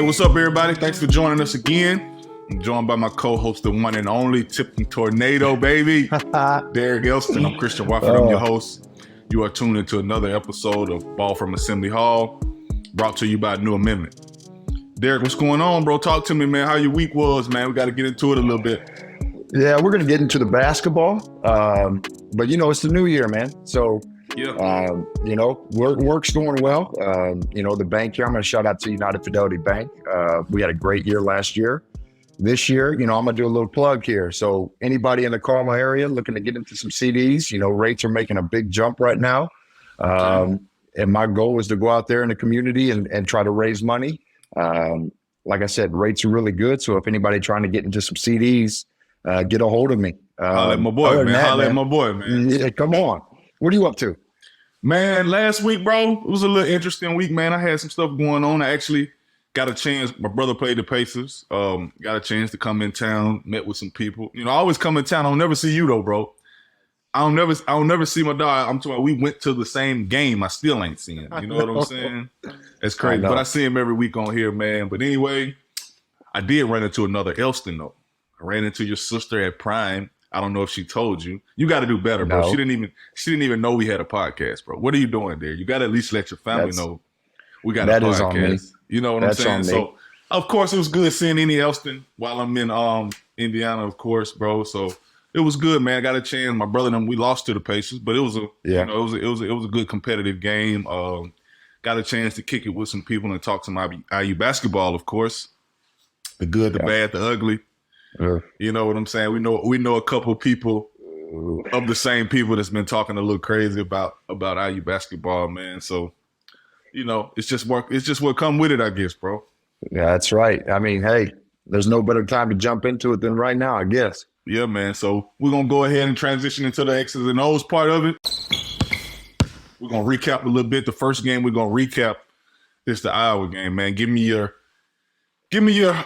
what's up, everybody? Thanks for joining us again. I'm joined by my co-host, the one and only Tipping Tornado, baby. Derek Elston. I'm Christian Watford. I'm your host. You are tuned into another episode of Ball from Assembly Hall, brought to you by New Amendment. Derek, what's going on, bro? Talk to me, man. How your week was, man. We got to get into it a little bit. Yeah, we're going to get into the basketball. But, it's the new year, man. So, work's going well. The bank here, I'm going to shout out to United Fidelity Bank. We had a great year last year. This year, I'm going to do a little plug here. So anybody in the Carmel area looking to get into some CDs, rates are making a big jump right now. And my goal is to go out there in the community and try to raise money. Like I said, rates are really good. So if anybody trying to get into some CDs, get a hold of me. Holla at my boy, man. Holla at my boy, man. Yeah, come on. What are you up to? Man, last week, bro, it was a little interesting week, man. I had some stuff going on. I actually got a chance. My brother played the Pacers. Got a chance to come in town, met with some people. I always come in town. I don't never see you though, bro. I don't never see my dog. I'm talking about we went to the same game. I still ain't seen him. You know what I'm saying? It's crazy. But I see him every week on here, man. But anyway, I did run into another Elston though. I ran into your sister at Prime. I don't know if she told you. You got to do better, bro. No. She didn't even know we had a podcast, bro. What are you doing there? You got to at least let your family know we got a podcast. Is on me. You know what I'm saying? So, of course, it was good seeing any Elston while I'm in Indiana, of course, bro. So it was good, man. I got a chance. My brother and them, we lost to the Pacers, but it was a good competitive game. Got a chance to kick it with some people and talk some IU basketball, of course. The good, the bad, the ugly. You know what I'm saying? We know a couple of people of the same people that's been talking a little crazy about IU basketball, man. So, it's just what come with it, I guess, bro. Yeah, that's right. I mean, hey, there's no better time to jump into it than right now, I guess. Yeah, man. So we're gonna go ahead and transition into the X's and O's part of it. We're gonna recap a little bit. The first game we're gonna recap is the Iowa game, man. Give me your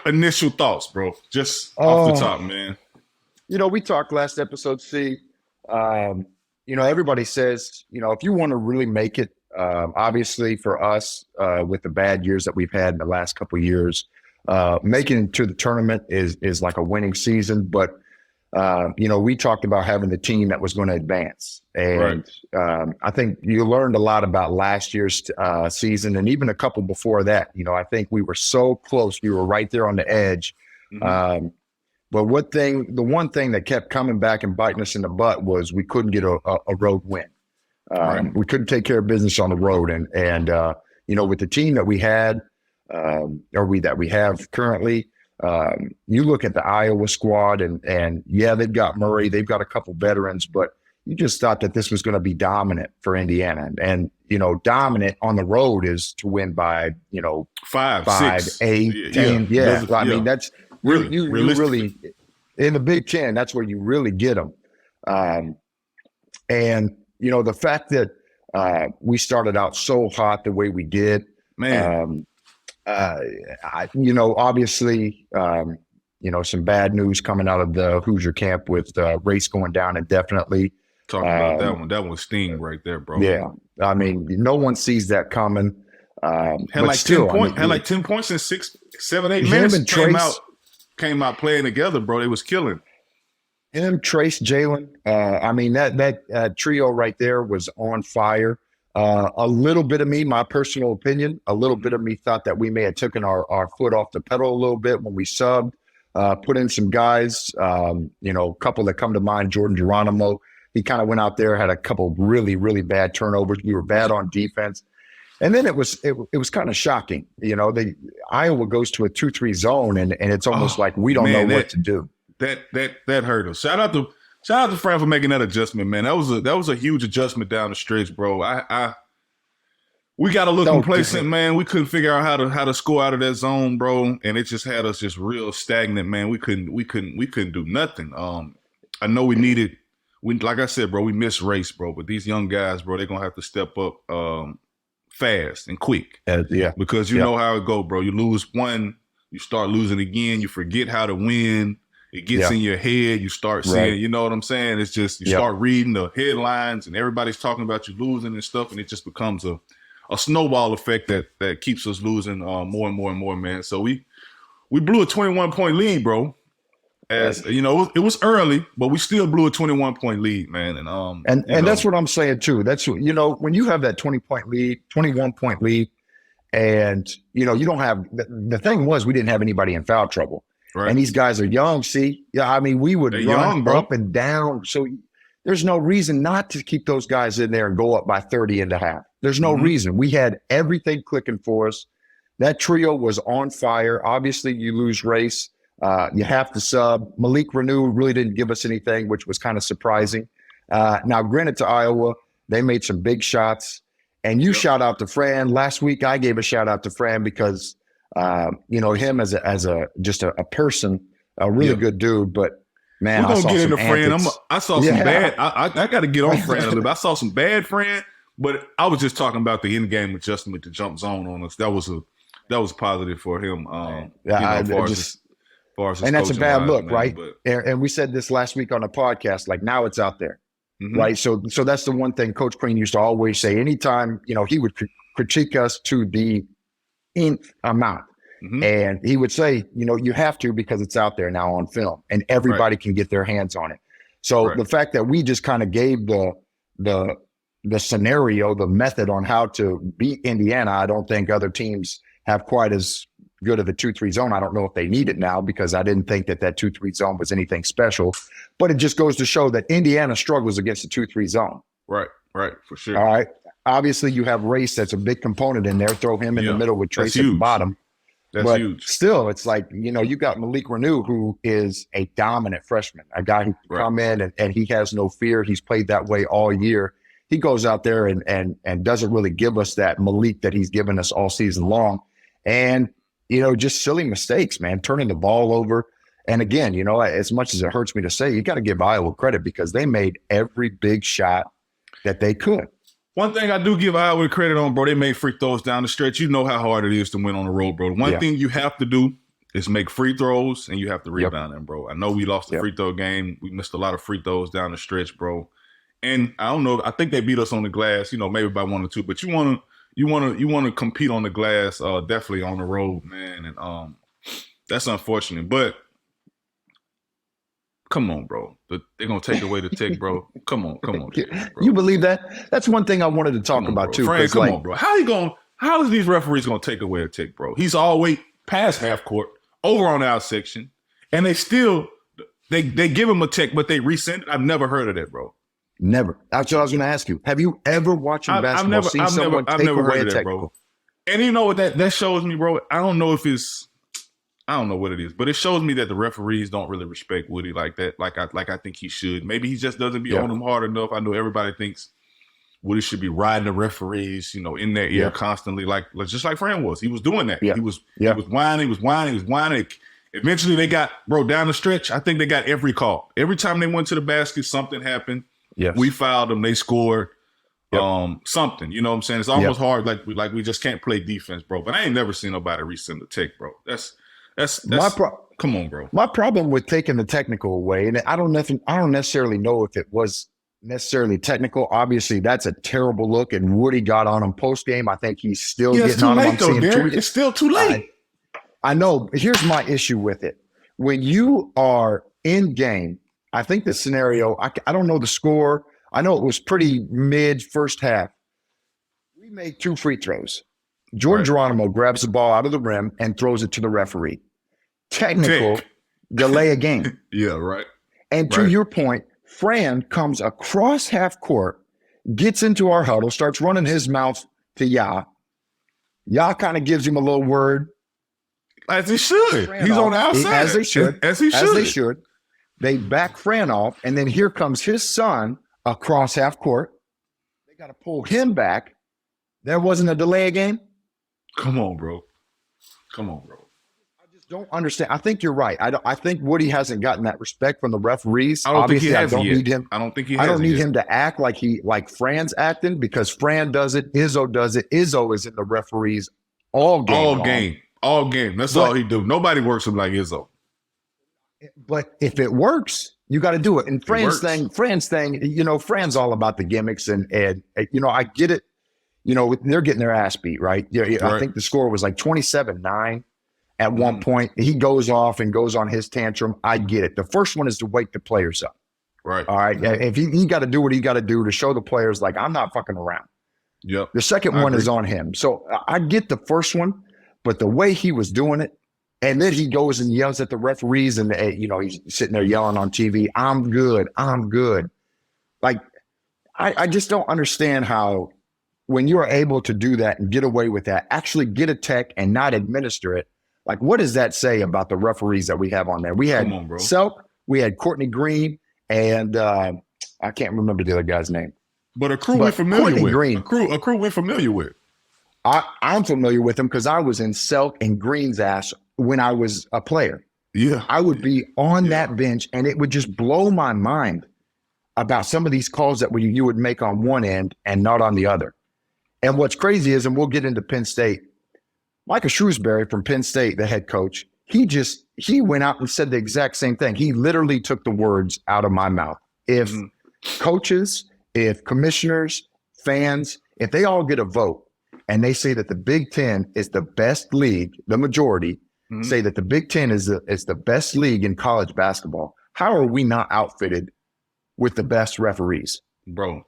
initial thoughts, bro. Just off the top, man. We talked last episode, everybody says, if you want to really make it, obviously for us, with the bad years that we've had in the last couple of years, making it to the tournament is like a winning season. But, we talked about having the team that was going to advance. And I think you learned a lot about last year's season and even a couple before that. I think we were so close. We were right there on the edge. Mm-hmm. But the one thing that kept coming back and biting us in the butt was we couldn't get a road win. We couldn't take care of business on the road. And with the team that we had, that we have currently, you look at the Iowa squad and they've got Murray, they've got a couple veterans, but you just thought that this was going to be dominant for Indiana. And, dominant on the road is to win by, 5, 6, 8, 10. Yeah. I mean, that's really, you really, in the Big Ten, that's where you really get them. The fact that we started out so hot the way we did, man. Obviously, some bad news coming out of the Hoosier camp with race going down indefinitely. Talking about that one. That one sting right there, bro. Yeah. I mean, no one sees that coming. Had like 10 points in 6, 7, 8 minutes. Came out playing together, bro. They was killing. Him, Trace, Jalen. That trio right there was on fire. A little bit of me, my personal opinion, a little bit of me thought that we may have taken our foot off the pedal a little bit when we subbed, put in some guys, a couple that come to mind, Jordan Geronimo. He kind of went out there, had a couple really, really bad turnovers. We were bad on defense. And then it was kind of shocking. Iowa goes to a 2-3 zone and it's almost like we don't know what to do. That hurt us. Shout out to Fran for making that adjustment, man. That was a huge adjustment down the stretch, bro. We got a little complacent, man. We couldn't figure out how to score out of that zone, bro, and it just had us just real stagnant, man. We couldn't do nothing. I know like I said, bro, we missed race, bro, but these young guys, bro, they're gonna have to step up fast and quick. Because you know how it go, bro. You lose one, you start losing again. You forget how to win. It gets in your head. You start seeing, you know what I'm saying? It's just, you start reading the headlines and everybody's talking about you losing and stuff. And it just becomes a a snowball effect that keeps us losing more and more and more, man. So we blew a 21-point lead, bro. As you know, it was early, but we still blew a 21-point lead, man. And that's what I'm saying too. That's what, when you have that 20-point lead, 21-point lead, and you don't have the thing was we didn't have anybody in foul trouble. Right. And these guys are young. See, yeah, I mean, we would They're run young, up and down. So there's no reason not to keep those guys in there and go up by 30 and a half. There's no reason. We had everything clicking for us. That trio was on fire. Obviously, you lose Race. You have to sub. Malik Renew really didn't give us anything, which was kind of surprising. Now, granted to Iowa, they made some big shots. And you shout out to Fran. Last week, I gave a shout out to Fran because him as a person, a really good dude, but man, we're gonna get into Fran. I saw some bad. I got to get on Fran a little bit. I saw some bad Fran, but I was just talking about the in-game adjustment to jump zone on us. That was positive for him. As far as and that's a bad look, man, right? But, and we said this last week on the podcast. Like now, it's out there, right? So that's the one thing Coach Crean used to always say. Anytime he would critique us to the nth amount. And he would say, you have to because it's out there now on film and everybody can get their hands on it. So the fact that we just kind of gave the scenario, the method on how to beat Indiana, I don't think other teams have quite as good of a 2-3 zone. I don't know if they need it now because I didn't think that 2-3 zone was anything special, but it just goes to show that Indiana struggles against the 2-3 zone. Right, for sure. All right. Obviously, you have Race. That's a big component in there. Throw him in the middle with Trace at the bottom. That's but huge. Still, it's like, you got Malik Renew, who is a dominant freshman, a guy who can come in and he has no fear. He's played that way all year. He goes out there and doesn't really give us that Malik that he's given us all season long. And, just silly mistakes, man, turning the ball over. And again, as much as it hurts me to say, you got to give Iowa credit because they made every big shot that they could. One thing I do give Iowa credit on, bro, they made free throws down the stretch. You know how hard it is to win on the road, bro. One thing you have to do is make free throws, and you have to rebound them, bro. I know we lost the free throw game. We missed a lot of free throws down the stretch, bro. And I don't know. I think they beat us on the glass, maybe by 1 or 2. But you want to compete on the glass, definitely on the road, man. And that's unfortunate, but. Come on, bro. They're going to take away the Tech, bro. Come on. Bro. You believe that? That's one thing I wanted to talk about, too. Frank, come on, bro. How is these referees going to take away a Tech, bro? He's all the way past half court, over on our section, and they still, they give him a Tech, but they resend it. I've never heard of that, bro. Never. That's what I was going to ask you. Have you ever watched basketball seen someone take away a Tech, bro? And you know what that shows me, bro? I don't know what it is, but it shows me that the referees don't really respect Woody like that. Like I think he should. Maybe he just doesn't be on them hard enough. I know everybody thinks Woody should be riding the referees, in their ear constantly, just like Fran was. He was doing that. He was whining. Eventually they got, bro, down the stretch, I think they got every call. Every time they went to the basket, something happened. Yes. We fouled them, they scored. Something, you know what I'm saying? It's almost hard, like we just can't play defense, bro. But I ain't never seen nobody resend the Tech, bro. That's come on, bro. My problem with taking the technical away, and I don't necessarily know if it was necessarily technical. Obviously, that's a terrible look, and Woody got on him post game. I think he's still getting on him. It's still too late. I know. Here's my issue with it. When you are in game, I think the scenario. I don't know the score. I know it was pretty mid first half. We made 2 free throws. Jordan Geronimo grabs the ball out of the rim and throws it to the referee. Technical, delay a game. Right. And to your point, Fran comes across half court, gets into our huddle, starts running his mouth to Ya. Ya kind of gives him a little word. As he should. He's on the outside. As they should. As he should. As they should. They back Fran off, and then here comes his son across half court. They got to pull him back. There wasn't a delay a game. Come on, bro. I just don't understand. I think you're right. I think Woody hasn't gotten that respect from the referees. I don't think he has. I don't need him. I don't think he has. I don't need him to act like Fran's acting because Fran does it. Izzo does it. Izzo is in the referees all game. All game. That's all he do. Nobody works him like Izzo. But if it works, you got to do it. And Fran's thing, Fran's all about the gimmicks and I get it. they're getting their ass beat, right? Yeah, I Right. think the score was like 27-9 at one point. He goes off and goes on his tantrum. I get it. The first one is to wake the players up. Right. All right. If he got to do what he got to do to show the players, like, I'm not fucking around. Yep. The second one is on him. So I get the first one, but the way he was doing it, and then he goes and yells at the referees, and he's sitting there yelling on TV, I'm good. I'm good. Like, I just don't understand how, when you're able to do that and get away with that, actually get a tech and not administer it, like, what does that say about the referees that we have on there? We had Selk, we had Courtney Green, and I can't remember the other guy's name. But a crew we're familiar Courtney with. Green, a crew we're familiar with. I'm familiar with him because I was in Selk and Green's ass when I was a player. Yeah. I would be on that bench, and it would just blow my mind about some of these calls that you would make on one end and not on the other. And what's crazy is, and we'll get into Penn State, Micah Shrewsbury from Penn State, the head coach, he went out and said the exact same thing. He literally took the words out of my mouth. If coaches, if commissioners, fans, if they all get a vote and they say that the Big Ten is the best league, the majority say that the Big Ten is the best league in college basketball, how are we not outfitted with the best referees? Bro.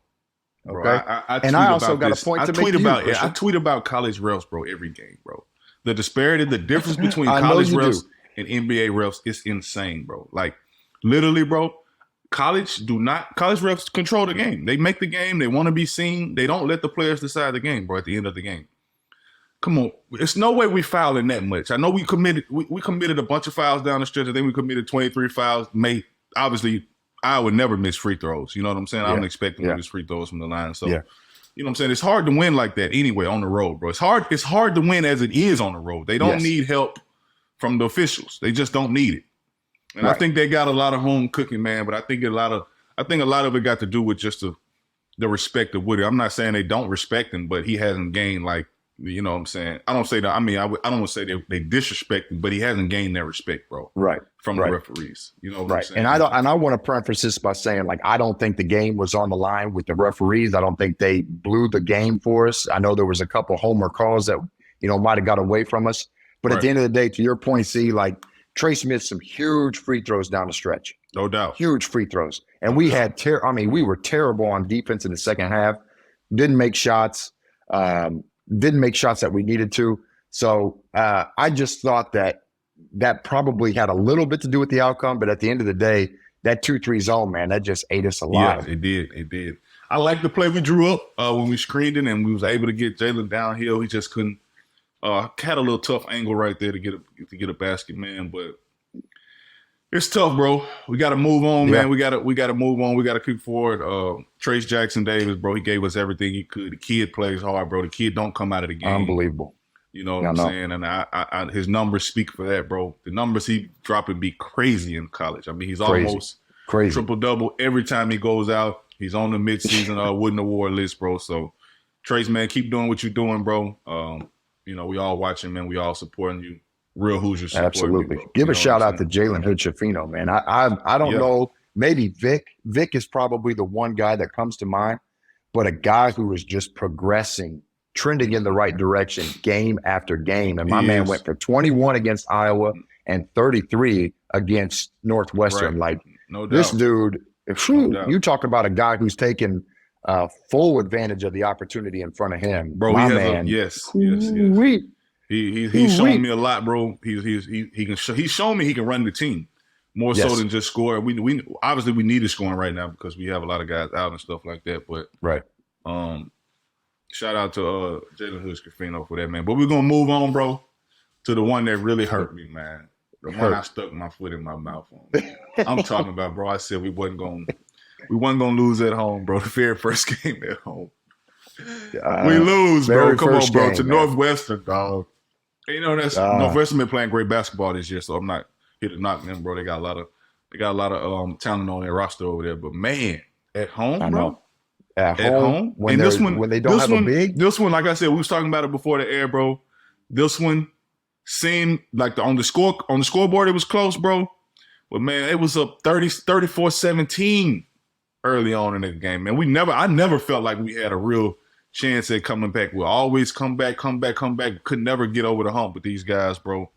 Okay. I also got a point to make to you, I tweet about college refs, bro, every game, bro. The disparity, the difference between college refs and NBA refs is insane, bro. Like, literally, bro, college refs control the game. They make the game. They want to be seen. They don't let the players decide the game, bro, at the end of the game. Come on. It's no way we fouling that much. I know we committed a bunch of fouls down the stretch. I think we committed 23 fouls. Obviously, I would never miss free throws. You know what I'm saying? I don't expect them to miss free throws from the line. So, you know what I'm saying? It's hard to win like that anyway on the road, bro. It's hard to win as it is on the road. They don't need help from the officials. They just don't need it. And I think they got a lot of home cooking, man. But I think a lot of it got to do with just the respect of Woody. I'm not saying they don't respect him, but he hasn't gained, like, you know what I'm saying? I don't say that. I mean, I don't want to say they disrespect him, but he hasn't gained their respect, bro. Right. From the referees. You know what I'm saying? And I want to preface this by saying, like, I don't think the game was on the line with the referees. I don't think they blew the game for us. I know there was a couple homer calls that, might have got away from us. But at the end of the day, to your point, see, like, Trace missed some huge free throws down the stretch. No doubt. Huge free throws. And we had we were terrible on defense in the second half. Didn't make shots. Didn't make shots that we needed to. So I just thought that probably had a little bit to do with the outcome. But at the end of the day, that 2-3 zone, man, that just ate us alive. Yeah, it did. It did. I like the play we drew up when we screened it and we was able to get Jalen downhill. He just couldn't. Had a little tough angle right there to get a basket, man. But it's tough, bro. We got to move on, man. We got to move on. We got to keep forward. Trace Jackson Davis, bro, he gave us everything he could. The kid plays hard, bro. The kid don't come out of the game. Unbelievable. You know what I'm saying? And I his numbers speak for that, bro. The numbers he dropping be crazy in college. I mean, he's almost triple-double every time he goes out. He's on the midseason Wooden Award list, bro. So, Trace, man, keep doing what you're doing, bro. We all watching, man. We all supporting you. Real Hoosiers supporting Absolutely. You, Give a shout out to Jalen Hood-Schifino, man. I don't know. Maybe Vic. Vic is probably the one guy that comes to mind, but a guy who is just progressing, trending in the right direction game after game. And my man went for 21 against Iowa and 33 against Northwestern. Right. Like, no doubt. This dude, you talk about a guy who's taken full advantage of the opportunity in front of him. Bro, my he has man. Yes. He's shown me a lot, bro. He's shown me he can run the team more so than just score. We obviously we need a scoring right now because we have a lot of guys out and stuff like that. But shout out to Jalen Hood-Schifino for that, man. But we're gonna move on, bro, to the one that really hurt me, man. The one I stuck my foot in my mouth on. I'm talking about, bro. I said we wasn't gonna lose at home, bro. The very first game at home. We lose, bro. Come on, bro. To Northwestern, dog. You know that's Northwestern been playing great basketball this year, so I'm not here to knock them, bro. They got a lot of talent on their roster over there. But man, at home, bro. At home when they don't have a big. This one, like I said, we was talking about it before the air, bro. This one seemed like on the scoreboard it was close, bro. But man, it was up 34-17 early on in the game, man. I never felt like we had a real chance at coming back. We'll always come back. Could never get over the hump with these guys, bro.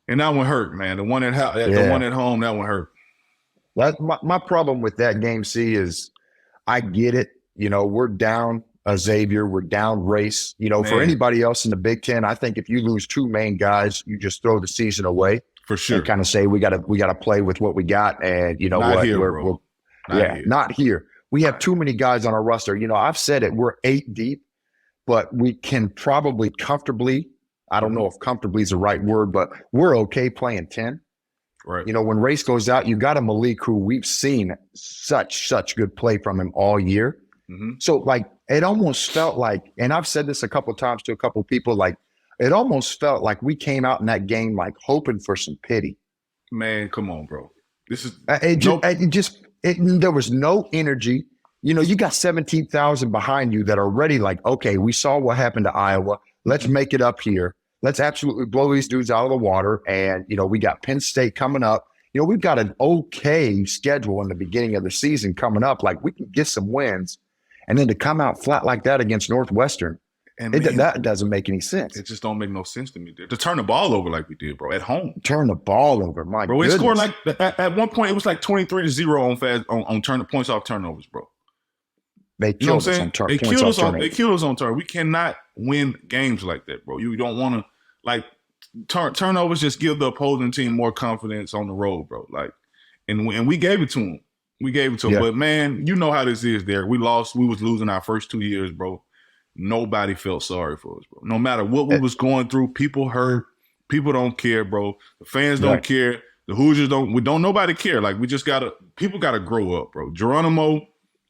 And that one hurt, man. The one at home, that one hurt. That's my problem with that game, C, is I get it. You know, we're down Xavier, we're down Race. You know, for anybody else in the Big Ten, I think if you lose two main guys, you just throw the season away. For sure. And kind of say we gotta play with what we got. And you know not what? Here, not here. We have too many guys on our roster. You know, I've said it, we're 8 deep, but we can probably comfortably, I don't know if comfortably is the right word, but we're okay playing 10. Right. You know, when Race goes out, you got a Malik who we've seen such good play from him all year. Mm-hmm. So, like, it almost felt like, and I've said this a couple of times to a couple of people, like, it almost felt like we came out in that game, like, hoping for some pity. Man, come on, bro. This is there was no energy. You know, you got 17,000 behind you that are ready, like, okay, we saw what happened to Iowa. Let's make it up here. Let's absolutely blow these dudes out of the water. And, you know, we got Penn State coming up. You know, we've got an okay schedule in the beginning of the season coming up. Like, we can get some wins. And then to come out flat like that against Northwestern, that doesn't make any sense. It just don't make no sense to me. To turn the ball over like we did, bro, at home. Turn the ball over, my bro. Goodness. It scored like at one point. It was like 23-0 on points off turnovers, bro. They killed us on turnovers. They killed us on turnovers. We cannot win games like that, bro. You don't want to like turnovers. Just give the opposing team more confidence on the road, bro. Like, and we gave it to them. Yeah. But man, you know how this is, Derek. We lost. We was losing our first 2 years, bro. Nobody felt sorry for us, bro. No matter what we was going through, people hurt. People don't care, bro. The fans don't care. The Hoosiers don't. Nobody care. Like, people gotta grow up, bro. Geronimo,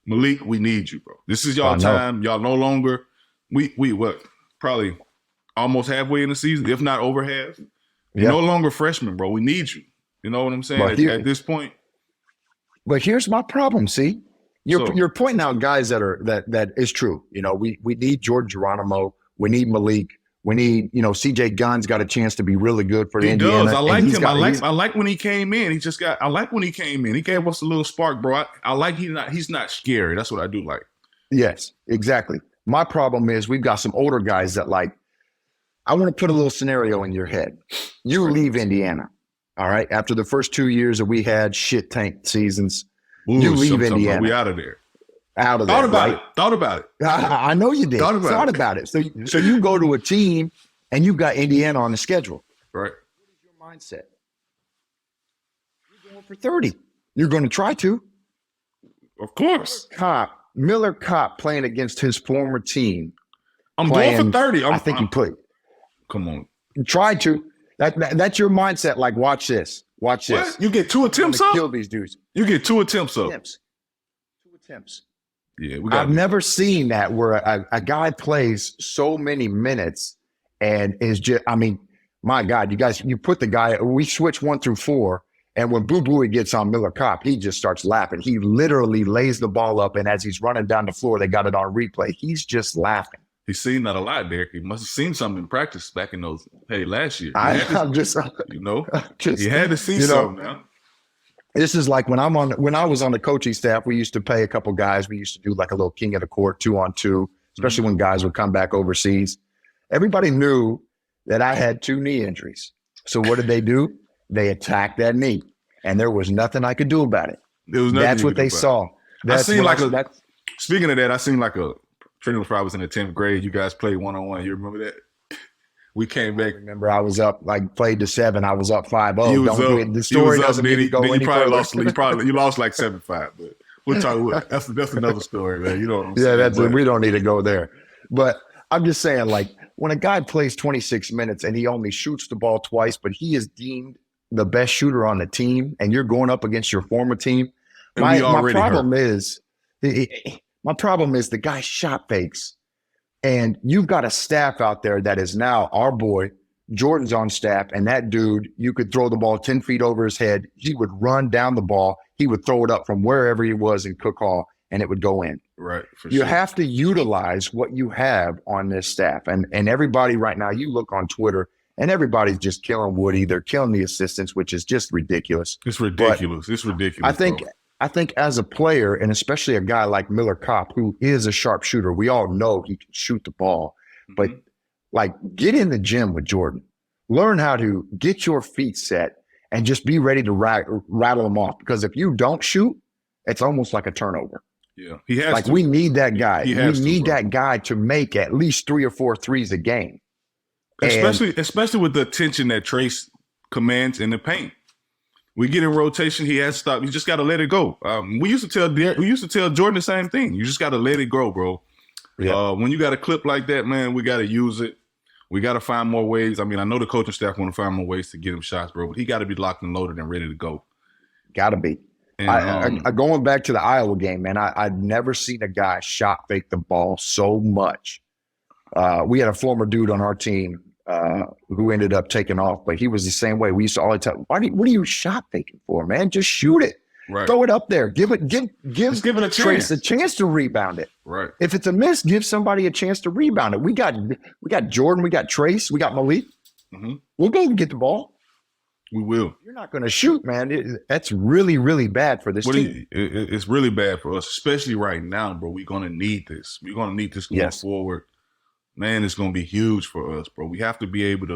Malik, we need you, bro. This is y'all time. Y'all no longer. We probably almost halfway in the season, if not over half. You're no longer freshmen, bro. We need you. You know what I'm saying? At this point. But here's my problem. See, you're pointing out guys that is true. You know, we need Jordan Geronimo. We need Malik. We need, you know, CJ Gunn's got a chance to be really good for Indiana. Does. I like him. I like when he came in. I like when he came in. He gave us a little spark, bro. I like he's not scary. That's what I do like. Yes, exactly. My problem is we've got some older guys that, like, I want to put a little scenario in your head. You leave Indiana, all right? After the first 2 years that we had shit tank seasons, you leave Indiana. We out of there. Out of there. Thought about it. I know you did. Thought about it. So you go to a team and you've got Indiana on the schedule. Right. What is your mindset? You're going for 30. You're going to try to. Of course. Miller Kopp playing against his former team. I'm going for 30. I think he put. Come on. Try to. That's your mindset. Like, watch this. Watch this. What? You get 2 attempts up? Kill these dudes. You get 2 attempts up. 2 attempts. Yeah, I've never seen that where a guy plays so many minutes and is just, I mean, my God, you put the guy, we switch 1 through 4, and when Boo Booey gets on Miller Kopp, he just starts laughing. He literally lays the ball up, and as he's running down the floor, they got it on replay. He's just laughing. He's seen that a lot, Derek. He must have seen something in practice back in those, last year. He had to see something, man. This is like when I was on the coaching staff, we used to pay a couple guys. We used to do like a little king of the court 2-on-2, especially when guys would come back overseas. Everybody knew that I had 2 knee injuries. So what did they do? They attacked that knee, and there was nothing I could do about it. That's what they saw. Speaking of that, I seen like a Trinity probably was in the 10th grade. You guys played 1-on-1. You remember that? We came back. Remember, I was up, like, played to 7. I was up 5-0. The story doesn't need to go any further. You lost like 7-5, but we'll talk about that's another story, man. You know what I'm saying? Yeah, we don't need to go there. But I'm just saying, like, when a guy plays 26 minutes and he only shoots the ball twice, but he is deemed the best shooter on the team, and you're going up against your former team, my problem is the guy shot fakes. And you've got a staff out there that is now our boy, Jordan's on staff, and that dude, you could throw the ball 10 feet over his head. He would run down the ball. He would throw it up from wherever he was in Cook Hall, and it would go in. Right. You have to utilize what you have on this staff. And everybody right now, you look on Twitter, and everybody's just killing Woody. They're killing the assistants, which is just ridiculous. It's ridiculous. It's ridiculous. I think as a player, and especially a guy like Miller Kopp, who is a sharpshooter, we all know he can shoot the ball. But like, get in the gym with Jordan. Learn how to get your feet set and just be ready to rattle them off. Because if you don't shoot, it's almost like a turnover. Yeah, he has like to. We need that guy. We need that guy to make at least 3 or 4 threes a game. Especially with the attention that Trace commands in the paint. We get in rotation. He has to stop. You just got to let it go. We used to tell Jordan the same thing. You just got to let it go, bro. Yeah. When you got a clip like that, man, we got to use it. We got to find more ways. I mean, I know the coaching staff want to find more ways to get him shots, bro, but he got to be locked and loaded and ready to go. Got to be. And, going back to the Iowa game, man, I'd never seen a guy shot fake the ball so much. We had a former dude on our team who ended up taking off, but he was the same way. We used to always tell him, what are you shot faking for, man? Just shoot it. Right. Throw it up there. Give it a Trace a chance to rebound it. Right. If it's a miss, give somebody a chance to rebound it. We got Jordan, we got Trace, we got Malik. Mm-hmm. We'll go and get the ball. We will. You're not going to shoot, man. That's really, really bad for this team. It's really bad for us, especially right now, bro. We're going to need this. We're going to need this going forward. Man, it's going to be huge for us, bro. We have to be able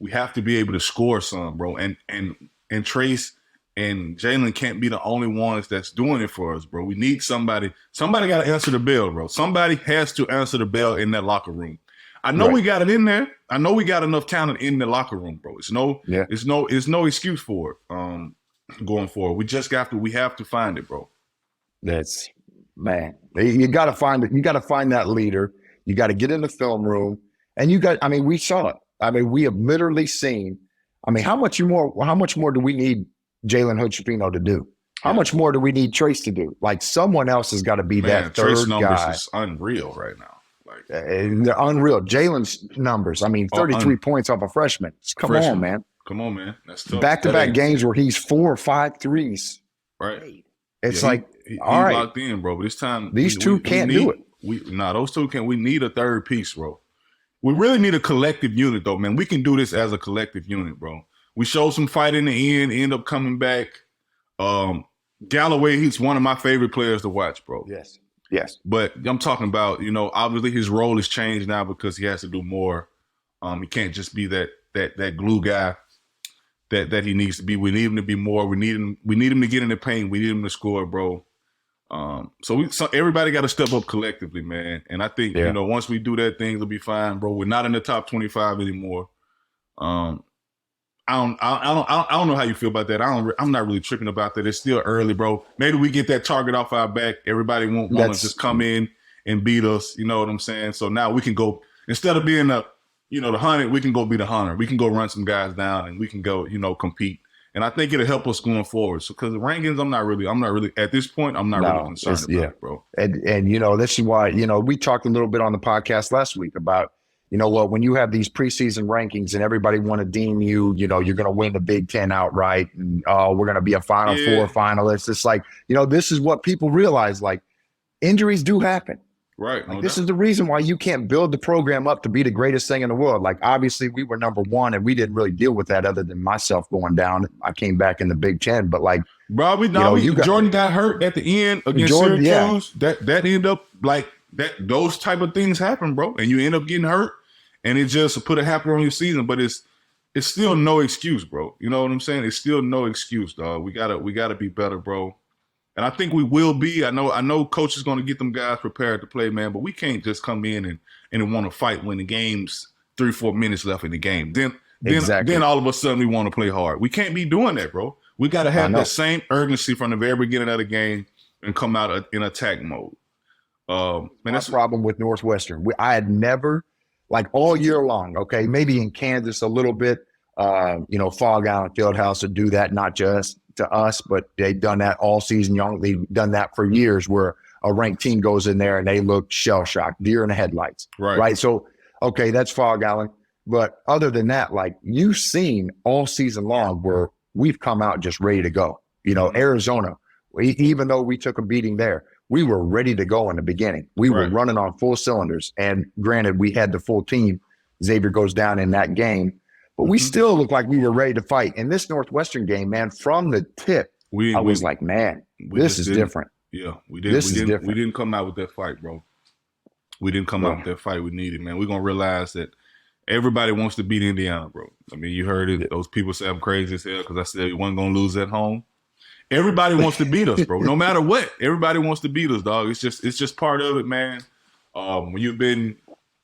to score some, bro. And Trace and Jalen can't be the only ones that's doing it for us, bro. We need somebody. Somebody got to answer the bell, bro. Somebody has to answer the bell in that locker room. I know we got it in there. I know we got enough talent in the locker room, bro. It's no excuse for it. Going forward, we have to find it, bro. That's, man. You got to find it. You got to find that leader. You got to get in the film room, and we saw it. I mean, we have literally seen. I mean, how much more do we need Jalen Hood-Schifino to do? How much more do we need Trace to do? Like, someone else has got to be that third Trace numbers guy. Is unreal right now. Like, they're unreal. Jalen's numbers. I mean, 33 points off a freshman. Come on, man. That's tough. Back-to-back games where he's 4 or 5 threes. Right. It's he's locked in, bro. But this time these two can't do it. Those two can't. We need a third piece, bro. We really need a collective unit, though, man. We can do this as a collective unit, bro. We showed some fight in the end up coming back. Galloway, he's one of my favorite players to watch, bro. Yes. But I'm talking about, obviously his role has changed now because he has to do more. He can't just be that glue guy that he needs to be. We need him to be more. We need him to get in the paint. We need him to score, bro. So everybody got to step up collectively, man. And I think, once we do that, things will be fine, bro. We're not in the top 25 anymore. I don't know how you feel about that. I'm not really tripping about that. It's still early, bro. Maybe we get that target off our back. Everybody won't want to just come in and beat us. You know what I'm saying? So now we can go, instead of being the 100, we can go be the 100. We can go run some guys down and we can go, compete. And I think it'll help us going forward. So, because the rankings, I'm not really at this point. I'm not really concerned about it, bro. And this is why we talked a little bit on the podcast last week about when you have these preseason rankings and everybody want to deem you're going to win the Big Ten outright, and we're going to be a Final Four finalist. It's like this is what people realize. Like, injuries do happen. Right. Like, this is the reason why you can't build the program up to be the greatest thing in the world. Like, obviously we were number one and we didn't really deal with that other than myself going down. I came back in the Big Ten, but like, bro, Jordan got hurt at the end against Syracuse. That ended up like that. Those type of things happen, bro. And you end up getting hurt and it just put a hamper on your season, but it's still no excuse, bro. You know what I'm saying? It's still no excuse, dog. We gotta be better, bro. And I think we will be. I know coach is going to get them guys prepared to play, man, but we can't just come in and want to fight when the game's 3-4 minutes left in the game. Then all of a sudden we want to play hard. We can't be doing that, bro. We got to have that same urgency from the very beginning of the game and come out in attack mode. That's the problem with Northwestern. I had never, like, all year long, okay, maybe in Kansas a little bit, Fog Island Fieldhouse would do that, not just to us, but they've done that all season long. They've done that for years, where a ranked team goes in there and they look shell-shocked, deer in the headlights. Right. So, okay, that's Fog Island. But other than that, like, you've seen all season long where we've come out just ready to go. Arizona, even though we took a beating there, we were ready to go in the beginning. We were running on full cylinders. And granted, we had the full team. Xavier goes down in that game. But we still looked like we were ready to fight. In this Northwestern game, man, from the tip, I was like, man, This is different. Yeah, we didn't come out with that fight, bro. We didn't come out with that fight we needed, man. We're gonna realize that everybody wants to beat Indiana, bro. I mean, you heard it. Yeah. Those people say I'm crazy as hell because I said we wasn't gonna lose at home. Everybody wants to beat us, bro. No matter what, everybody wants to beat us, dog. It's just part of it, man. When you've been,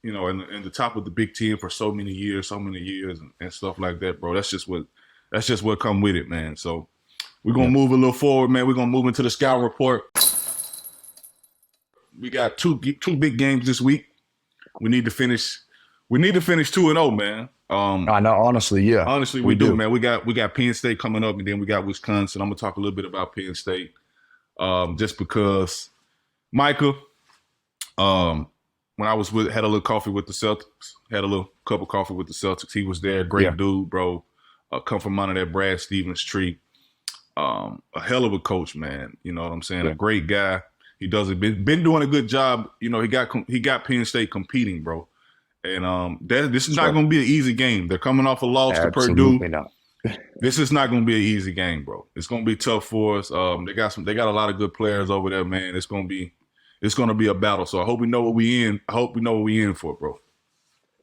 you know, in the top of the Big Ten for so many years and stuff like that, bro. That's just what come with it, man. So we're gonna move a little forward, man. We're gonna move into the scout report. We got two big games this week. We need to finish 2-0, man. I know, honestly, yeah. Honestly, we do, man. We got Penn State coming up, and then we got Wisconsin. I'm gonna talk a little bit about Penn State, just because Micah, when I was had a little coffee with the Celtics, had a little cup of coffee with the Celtics. He was there, great dude, bro. Come from under that Brad Stevens tree. A hell of a coach, man. You know what I'm saying? A great guy. He does it. Been doing a good job. You know, he got Penn State competing, bro. And this is not going to be an easy game. They're coming off a loss to Purdue. Not. This is not going to be an easy game, bro. It's going to be tough for us. They got a lot of good players over there, man. It's going to be a battle. So I hope we know what we in. I hope we know what we in for, bro.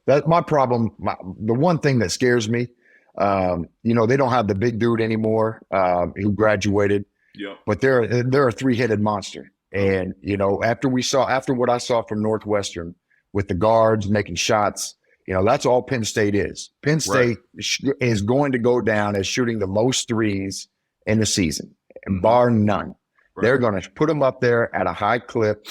That's my problem. The one thing that scares me, you know, they don't have the big dude anymore who graduated. Yeah. But they're a three-headed monster. And, you know, after what I saw from Northwestern with the guards making shots, you know, that's all Penn State is. Penn State is going to go down as shooting the most threes in the season, bar none. Right. They're going to put them up there at a high clip.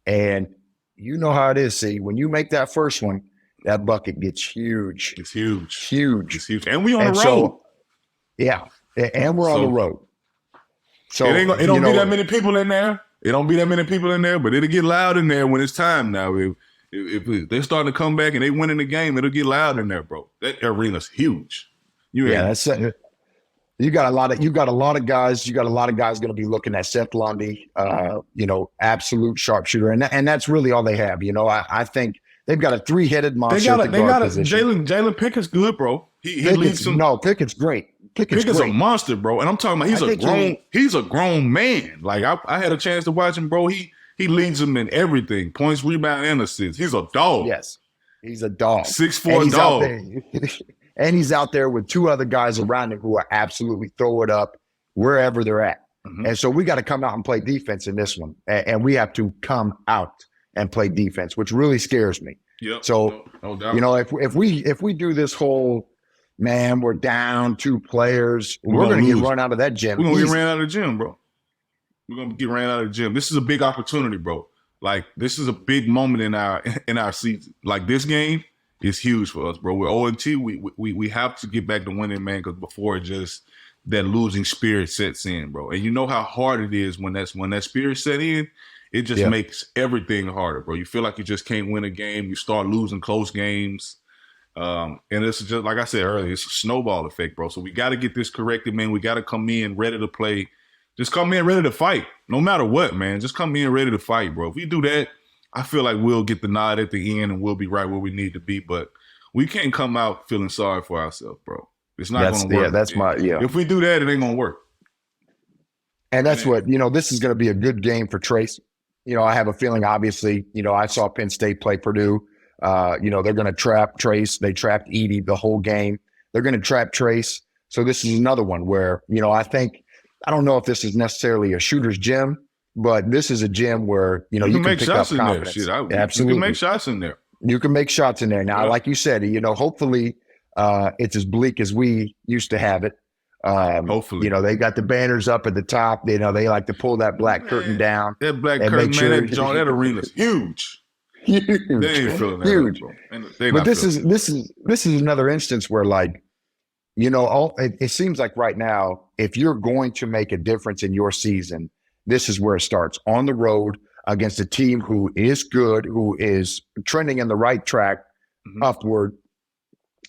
And you know how it is, see, when you make that first one, that bucket gets huge. It's huge. Huge. It's huge. And we on the road. So, yeah. And we're on the road. So it don't be that many people in there. It don't be that many people in there, but it'll get loud in there when it's time now. If they're starting to come back and they winning the game, it'll get loud in there, bro. That arena's huge. That's it. You got a lot of guys going to be looking at Seth Lundy, you know, absolute sharpshooter, and that's really all they have. You know, I think they've got a three-headed monster. They got Jalen Pickett's good, bro. He leads them. No, Pickett's great. Pickett's a monster, bro. And I'm talking about he's a grown man. Like I had a chance to watch him, bro. He leads them in everything. Points, rebound, and assists. He's a dog. Yes. He's a dog. 6'4" dog. And he's out there with two other guys around him who are absolutely throw it up wherever they're at. Mm-hmm. And so we got to come out and play defense in this one. And we have to come out and play defense, which really scares me. Yep. So, no doubt. You know, if we do this whole, man, we're down 2 players, we're going to get run out of that gym. We're going to get ran out of the gym, bro. We're going to get ran out of the gym. This is a big opportunity, bro. Like, this is a big moment in our season. Like, this game is huge for us, bro. We're 0-2. We have to get back to winning, man, because before that losing spirit sets in, bro. And you know how hard it is when that spirit set in. It just makes everything harder, bro. You feel like you just can't win a game. You start losing close games. And it's just, like I said earlier, it's a snowball effect, bro. So we got to get this corrected, man. We got to come in ready to play. Just come in ready to fight, no matter what, man. Just come in ready to fight, bro. If we do that, I feel like we'll get the nod at the end and we'll be right where we need to be. But we can't come out feeling sorry for ourselves, bro. It's not going to work. If we do that, it ain't going to work. And that's what, you know, this is going to be a good game for Trace. You know, I have a feeling, obviously, you know, I saw Penn State play Purdue. You know, they're going to trap Trace. They trapped Edey the whole game. They're going to trap Trace. So this is another one where, you know, I don't know if this is necessarily a shooter's gym, but this is a gym where, you know, you can make shots in there. Absolutely. You can make shots in there. You can make shots in there. Now, like you said, you know, hopefully it's as bleak as we used to have it. Hopefully. You know, they got the banners up at the top. You know, they like to pull that black curtain down. That black curtain, man, that arena's huge. Huge. They ain't feeling that, huge. Bro. But this is another instance where, like, you know, it seems like right now, if you're going to make a difference in your season, this is where it starts, on the road against a team who is good, who is trending in the right track, upward.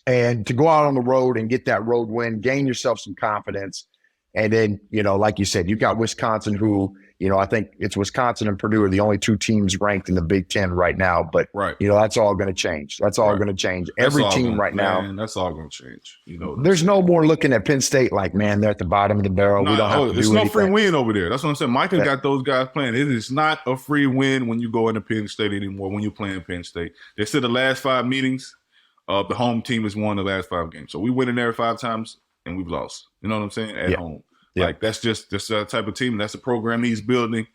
And to go out on the road and get that road win, gain yourself some confidence, And then, like you said, you got Wisconsin who, I think it's Wisconsin and Purdue are the only two teams ranked in the Big Ten right now. But, Right. That's all going to change. That's all going to change. Every team now. That's all going to change. There's no more looking at Penn State like, man, they're at the bottom of the barrel. We don't have to do anything. It's no free win over there. That's what I'm saying. Micah got those guys playing. It is not a free win when you go into Penn State anymore, when you're playing Penn State. They said the last 5 meetings, the home team has won the last 5 games. So we went in there 5 times and we've lost. You know what I'm saying? At home. Yeah. Like, that's just the type of team. That's the program he's building.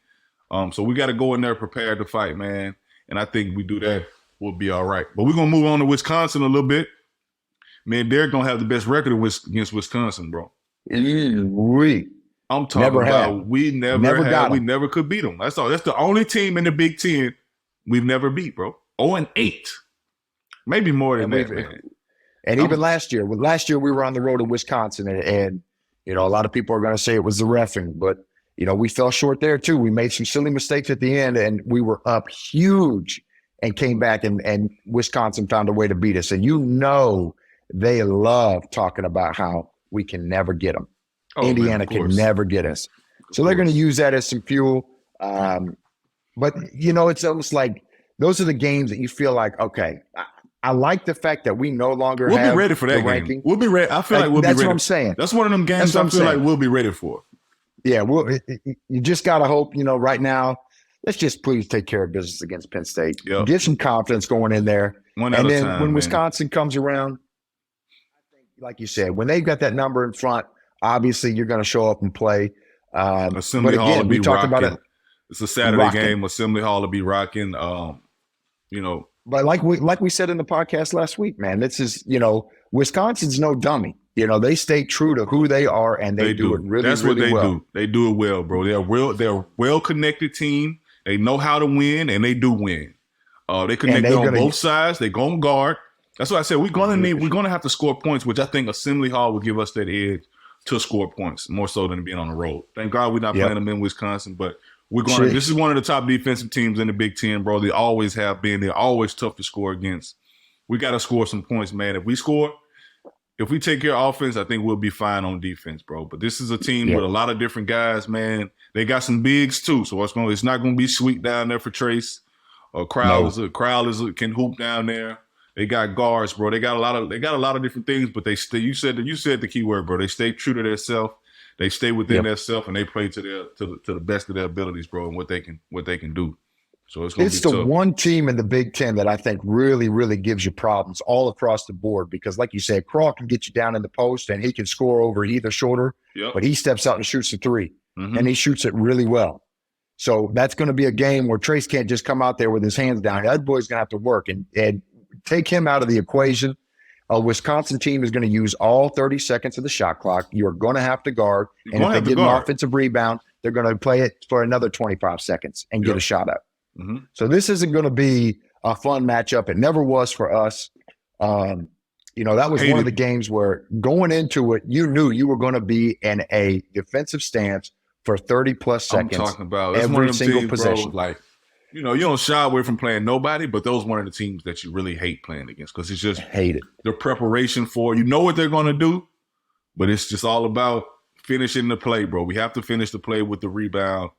So we got to go in there prepared to fight, man. And I think we do that, we'll be all right. But we're going to move on to Wisconsin a little bit. Man, they're going to have the best record against Wisconsin, bro. I'm talking about we never could beat them. That's all. That's the only team in the Big Ten we've never beat, bro. 0-8. Maybe more than that, man. And even last year we were on the road to Wisconsin and a lot of people are going to say it was the reffing, but we fell short there too. We made some silly mistakes at the end and we were up huge and came back and Wisconsin found a way to beat us. And they love talking about how we can never get them. Indiana can never get us. So they're going to use that as some fuel. But it's almost like those are the games that you feel like, okay, I like the fact that we no longer we'll be ready for that game. Ranking. We'll be ready. I feel like we'll be ready. That's what I'm saying. That's one of them games I feel like we'll be ready for. Yeah, you just got to hope, right now, let's just please take care of business against Penn State. Yep. Get some confidence going in there. And then when Wisconsin comes around, I think, like you said, when they've got that number in front, obviously you're going to show up and play. Assembly Hall will be rocking. It's a Saturday game. Assembly Hall will be rocking. But like we said in the podcast last week, man, this is, Wisconsin's no dummy. They stay true to who they are and they do it really, That's really what they well. do. They do it well, bro. They're a well-connected team. They know how to win, and they do win. They connect on both sides. They go on guard. That's why I said we're gonna have to score points, which I think Assembly Hall will give us that edge to score points more so than being on the road. Thank God we're not playing them in Wisconsin, but this is one of the top defensive teams in the Big Ten, bro. They always have been. They're always tough to score against. We got to score some points, man. If we take care of offense, I think we'll be fine on defense, bro. But this is a team with a lot of different guys, man. They got some bigs too, so it's not going to be sweet down there for Trace. Crowd can hoop down there. They got guards, bro. They got a lot of different things, but they stay. You said the key word, bro. They stay true to themselves. They stay within themselves, and they play to the best of their abilities, bro, and what they can do. So it's the one team in the Big Ten that I think really, really gives you problems all across the board because, like you said, Crawl can get you down in the post and he can score over either shoulder, but he steps out and shoots a 3, and he shoots it really well. So that's going to be a game where Trace can't just come out there with his hands down. That boy's going to have to work and take him out of the equation. A Wisconsin team is going to use all 30 seconds of the shot clock. You're going to have to guard, and if they get an offensive rebound, they're going to play it for another 25 seconds and get a shot up. Mm-hmm. So this isn't going to be a fun matchup. It never was for us. That was one of the games where going into it, you knew you were going to be in a defensive stance for 30-plus seconds. I'm talking about every single teams, possession. Bro, like, you don't shy away from playing nobody, but those one of the teams that you really hate playing against because it's just the preparation for. You know what they're going to do, but it's just all about finishing the play, bro. We have to finish the play with the rebound.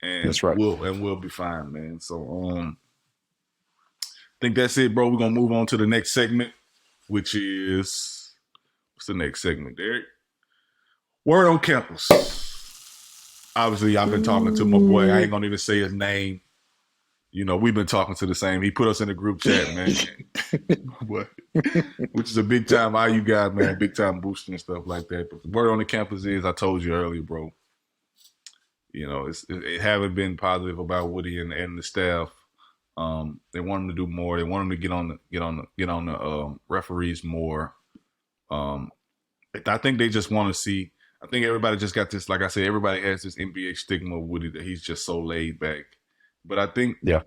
And that's right. We'll be fine, man. So I think that's it, bro. We're gonna move on to the next segment, which is what's the next segment, Derek? Word on campus. Obviously, I've been talking to my boy. I ain't gonna even say his name. We've been talking to the same. He put us in the group chat, man. Which is a big time IU guy, man. Big time boosting and stuff like that. But the word on the campus is, I told you earlier, bro. It haven't been positive about Woody and the staff. They want him to do more. They want him to get on the referees more. I think they just want to see. I think everybody just got this. Like I said, everybody has this NBA stigma of Woody that he's just so laid back. But I think, and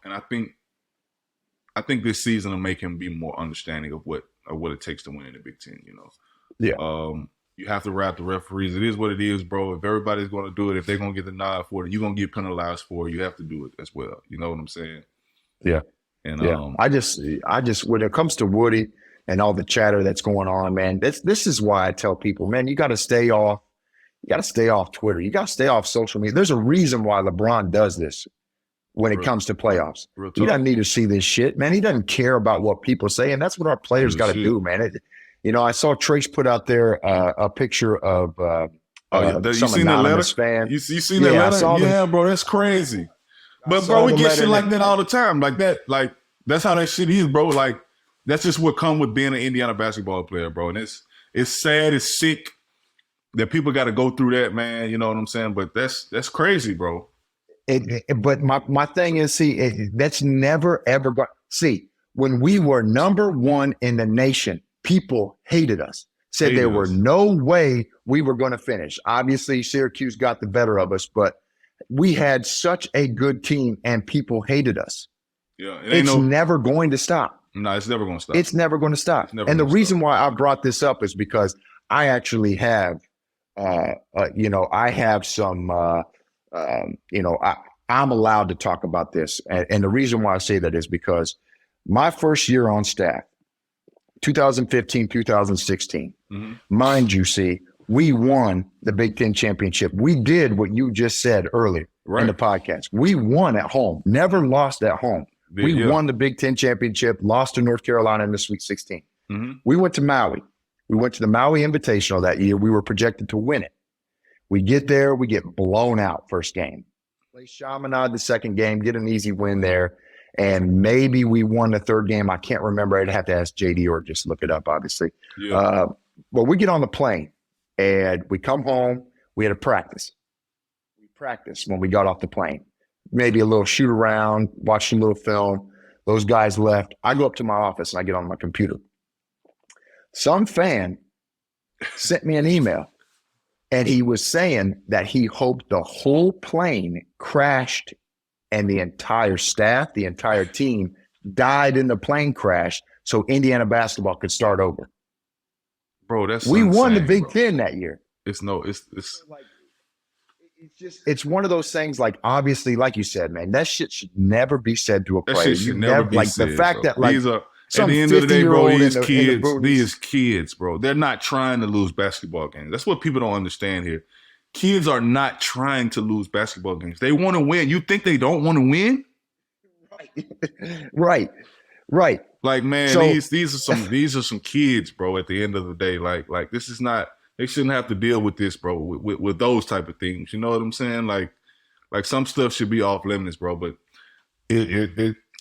I think this season will make him be more understanding of what it takes to win in the Big Ten. You have to rap the referees. It is what it is, bro. If everybody's going to do it, if they're going to get the nod for it, you're going to get penalized for it. You have to do it as well. You know what I'm saying? Yeah. And I just when it comes to Woody and all the chatter that's going on, man, this is why I tell people, man, you got to stay off you got to stay off Twitter. You got to stay off social media. There's a reason why LeBron does this when it comes to playoffs. He doesn't need to see this shit, man. He doesn't care about what people say, and that's what our players got to do, man. I saw Trace put out there a picture of some anonymous fan. You seen that letter? Yeah, bro, that's crazy. But bro, we get shit like that all the time, like that. Like that's how that shit is, bro. Like that's just what come with being an Indiana basketball player, bro. And it's sad, it's sick that people got to go through that, man. You know what I'm saying? But that's crazy, bro. But my thing is, that's never ever going. See, when we were number one in the nation, people hated us. Said there were no way we were going to finish. Obviously, Syracuse got the better of us, but we had such a good team, and people hated us. Yeah, it's never going to stop. No, it's never going to stop. It's never going to stop. And the reason why I brought this up is because I actually have, I have some. I'm allowed to talk about this. And the reason why I say that is because my first year on staff, 2015, 2016, mind you, we won the Big Ten championship. We did what you just said earlier in the podcast. We won at home, never lost at home. We won the Big Ten championship, lost to North Carolina in the Sweet 16. We went to Maui. We went to the Maui Invitational that year. We were projected to win it. We get there, we get blown out first game. Play Chaminade the second game, get an easy win there. And maybe we won the third game. I can't remember. I'd have to ask JD or just look it up, obviously. Yeah. But we get on the plane and we come home. We had a practice. We practiced when we got off the plane. Maybe a little shoot around, watched a little film. Those guys left. I go up to my office and I get on my computer. Some fan sent me an email. And he was saying that he hoped the whole plane crashed and the entire staff, the entire team died in the plane crash so Indiana basketball could start over. Bro, that's we won the Big Ten that year. It's it's one of those things, like, obviously, like you said, man, that shit should never be said to a player. That shit should never be said. The fact that, like, these are, at the end of the day, bro, these kids, bro, they're not trying to lose basketball games. That's what people don't understand here. Kids are not trying to lose basketball games. They want to win. You think they don't want to win? Right. Like, man, so, these are some kids, bro. At the end of the day, like this is not. They shouldn't have to deal with this, bro. With those type of things. You know what I'm saying? Like some stuff should be off limits, bro. But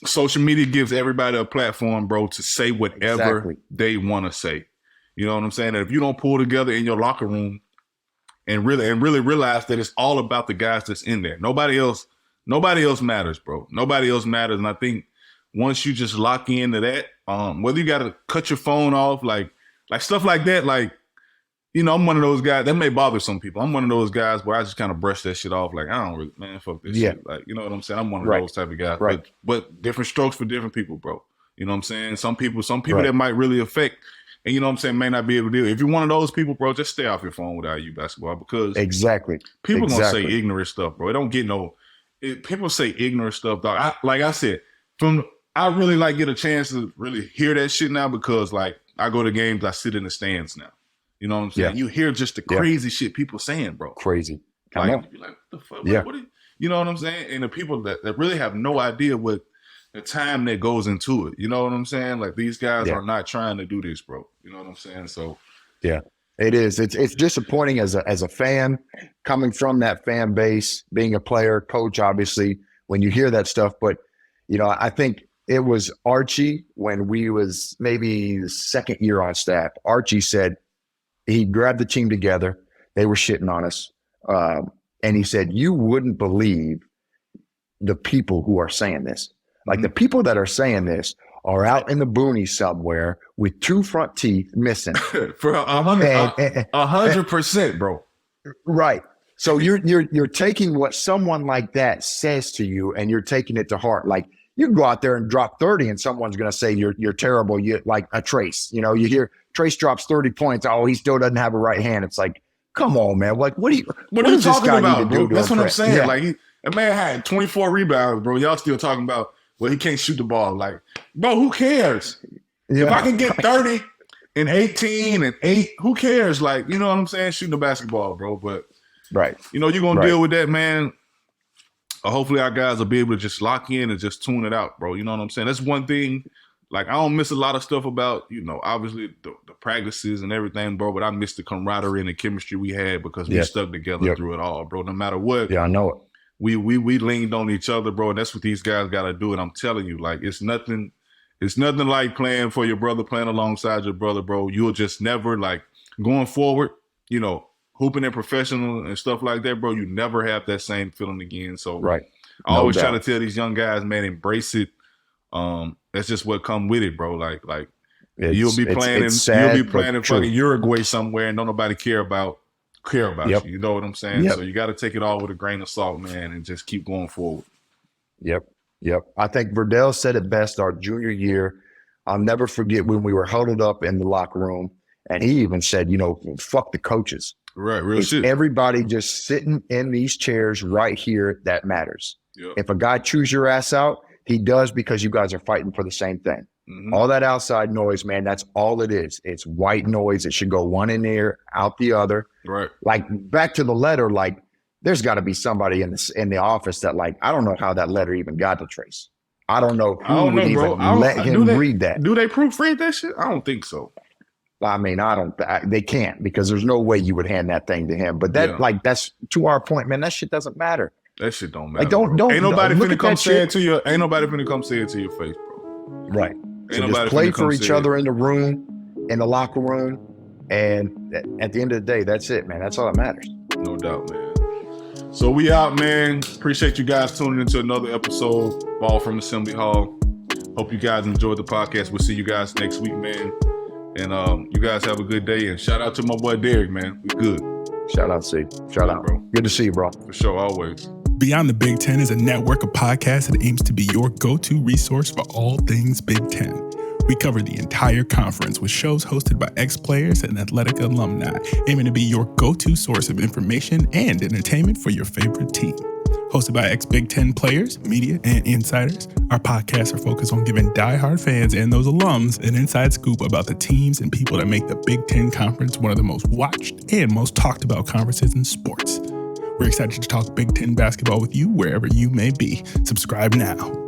social media gives everybody a platform, bro, to say whatever they want to say. You know what I'm saying? And if you don't pull together in your locker room and really realize that it's all about the guys that's in there. Nobody else matters, bro. Nobody else matters. And I think once you just lock into that, whether you got to cut your phone off, like stuff like that, like, you know, I'm one of those guys that may bother some people. I'm one of those guys where I just kind of brush that shit off. Like, I don't really, man, fuck this shit. Like, you know what I'm saying? I'm one of those type of guys. Right. But different strokes for different people, bro. You know what I'm saying? Some people that might really affect, and you know what I'm saying, may not be able to deal. If you're one of those people, bro, just stay off your phone with IU basketball, because people gonna say ignorant stuff, bro. It don't get people say ignorant stuff, dog. Like I said, I really like get a chance to really hear that shit now, because like I go to games, I sit in the stands now. You know what I'm saying? Yeah. You hear just the crazy shit people saying, bro. Crazy. Like, you be like, what the fuck? Yeah. You know what I'm saying? And the people that really have no idea what the time that goes into it. You know what I'm saying? Like, these guys are not trying to do this, bro. You know what I'm saying? So yeah, it is. It's disappointing as a fan, coming from that fan base, being a player, coach, obviously, when you hear that stuff. But, you know, I think it was Archie, when we was maybe the second year on staff. Archie said, he grabbed the team together. They were shitting on us. And he said, you wouldn't believe the people who are saying this. Like, the people that are saying this are out in the boonies somewhere with two front teeth missing. For 100%, bro. Right. So you're taking what someone like that says to you, and you're taking it to heart. Like, you can go out there and drop 30 and someone's going to say you're terrible. You like a Trace, you know, you hear Trace drops 30 points. Oh, he still doesn't have a right hand. It's like, come on, man. Like, what are you talking about, bro? That's what I'm saying. Yeah. Like, that man had 24 rebounds, bro. Y'all still talking about, well, he can't shoot the ball. Like, bro, who cares? Yeah. If I can get 30 in 18 and 8, who cares? Like, you know what I'm saying? Shooting the basketball, bro. But, right. You know, you're going to deal with that, man. Hopefully our guys will be able to just lock in and just tune it out, bro. You know what I'm saying? That's one thing. Like, I don't miss a lot of stuff about, you know, obviously the practices and everything, bro, but I miss the camaraderie and the chemistry we had because we stuck together through it all, bro. No matter what. Yeah, I know it. We leaned on each other, bro, and that's what these guys got to do. And I'm telling you, like, it's nothing like playing for your brother, playing alongside your brother, bro. You'll just never, like, going forward, you know, hooping and professional and stuff like that, bro, you never have that same feeling again. So I always try to tell these young guys, man, embrace it. That's just what come with it, bro. Like you'll be playing in fucking Uruguay somewhere and don't nobody care about you. You know what I'm saying? So you got to take it all with a grain of salt, man, and just keep going forward. Yep. I think Verdell said it best our junior year. I'll never forget when we were huddled up in the locker room, and he even said, you know, fuck the coaches. Right, real shit. Everybody just sitting in these chairs right here that matters. Yep. If a guy chews your ass out, he does because you guys are fighting for the same thing. Mm-hmm. All that outside noise, man, that's all it is. It's white noise. It should go one in there, out the other. Right. Like, back to the letter, like, there's got to be somebody in the office that, like, I don't know how that letter even got to Trace. I don't know who would even let him read that. Do they proofread that shit? I don't think so. I mean, they can't, because there's no way you would hand that thing to him. But that, like, that's to our point, man, that shit doesn't matter. That shit don't matter. Like, don't ain't nobody finna come say it to you. Ain't nobody finna come say it to your face, bro. Right. So just play for each other in the room, in the locker room, and at the end of the day, that's it, man. That's all that matters. No doubt, man. So we out, man. Appreciate you guys tuning into another episode, Ball from Assembly Hall. Hope you guys enjoyed the podcast. We'll see you guys next week, man. And you guys have a good day. And shout out to my boy Derek, man. We good. Shout out, C. Shout out, bro. Good to see you, bro. For sure, always. Beyond the Big Ten is a network of podcasts that aims to be your go-to resource for all things Big Ten. We cover the entire conference with shows hosted by ex-players and athletic alumni, aiming to be your go-to source of information and entertainment for your favorite team. Hosted by ex-Big Ten players, media, and insiders, our podcasts are focused on giving diehard fans and those alums an inside scoop about the teams and people that make the Big Ten Conference one of the most watched and most talked about conferences in sports. We're excited to talk Big Ten basketball with you wherever you may be. Subscribe now.